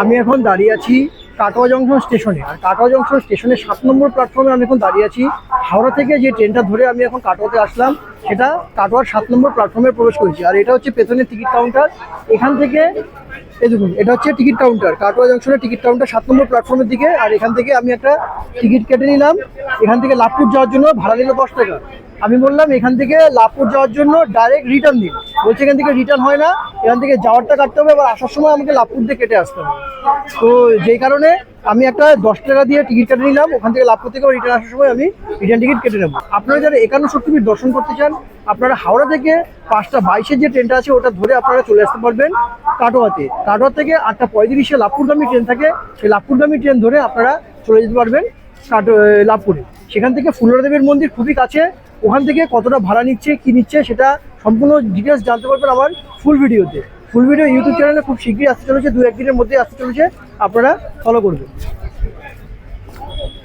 আমি এখন দাঁড়িয়ে আছি কাটোয়া জংশন স্টেশনে। আর কাটোয়া জংশন স্টেশনের 7 নম্বর প্ল্যাটফর্মে আমি এখন দাঁড়িয়ে আছি। হাওড়া থেকে যে ট্রেনটা ধরে আমি এখন কাটোয়াতে আসলাম, সেটা কাটোয়ার 7 নম্বর প্ল্যাটফর্মে প্রবেশ করেছি। আর এটা হচ্ছে পেছনের টিকিট কাউন্টার। এখান থেকে এই দেখুন, এটা হচ্ছে টিকিট কাউন্টার, কাটোয়া জংশনের টিকিট কাউন্টার 7 নম্বর প্ল্যাটফর্মের দিকে। আর এখান থেকে আমি একটা টিকিট কেটে নিলাম। এখান থেকে লাভপুর যাওয়ার জন্য ভাড়া নিল 10 টাকা। আমি বললাম এখান থেকে লাভপুর যাওয়ার জন্য ডাইরেক্ট রিটার্ন দিন। বলছে এখান থেকে রিটার্ন হয় না, এখান থেকে যাওয়ারটা কাটতে হবে, আবার আসার সময় আমাকে লাভপুর দিয়ে কেটে আসতে হবে। তো যেই কারণে আমি একটা 10 টাকা দিয়ে টিকিট কেটে নিলাম। ওখান থেকে লাভপুর থেকে রিটার্ন আসার সময় আমি রিটার্ন টিকিট কেটে নেবো। আপনারা যারা একান্ন শক্তিপীঠ দর্শন করতে চান, আপনারা হাওড়া থেকে 5:22-এর যে ট্রেনটা আছে ওটা ধরে আপনারা চলে আসতে পারবেন কাটোয়াতে। কাটোয়া থেকে 8:35-এ লাভপুরগামী ট্রেন থাকে, সেই লাভপুরগামী ট্রেন ধরে আপনারা চলে যেতে পারবেন লাভপুরে। সেখান থেকে ফুলরাদেবীর মন্দির খুবই কাছে। ওখান থেকে কতটা ভাড়া নিচ্ছে, কি নিচ্ছে, সেটা সম্পূর্ণ ডিটেলস জানতে পারবেন আমার ফুল ভিডিও ইউটিউব চ্যানেলে খুব শীঘ্রই আসতে চলেছে, 2-1 দিনের মধ্যে আসতে চলেছে। আপনারা ফলো করবেন।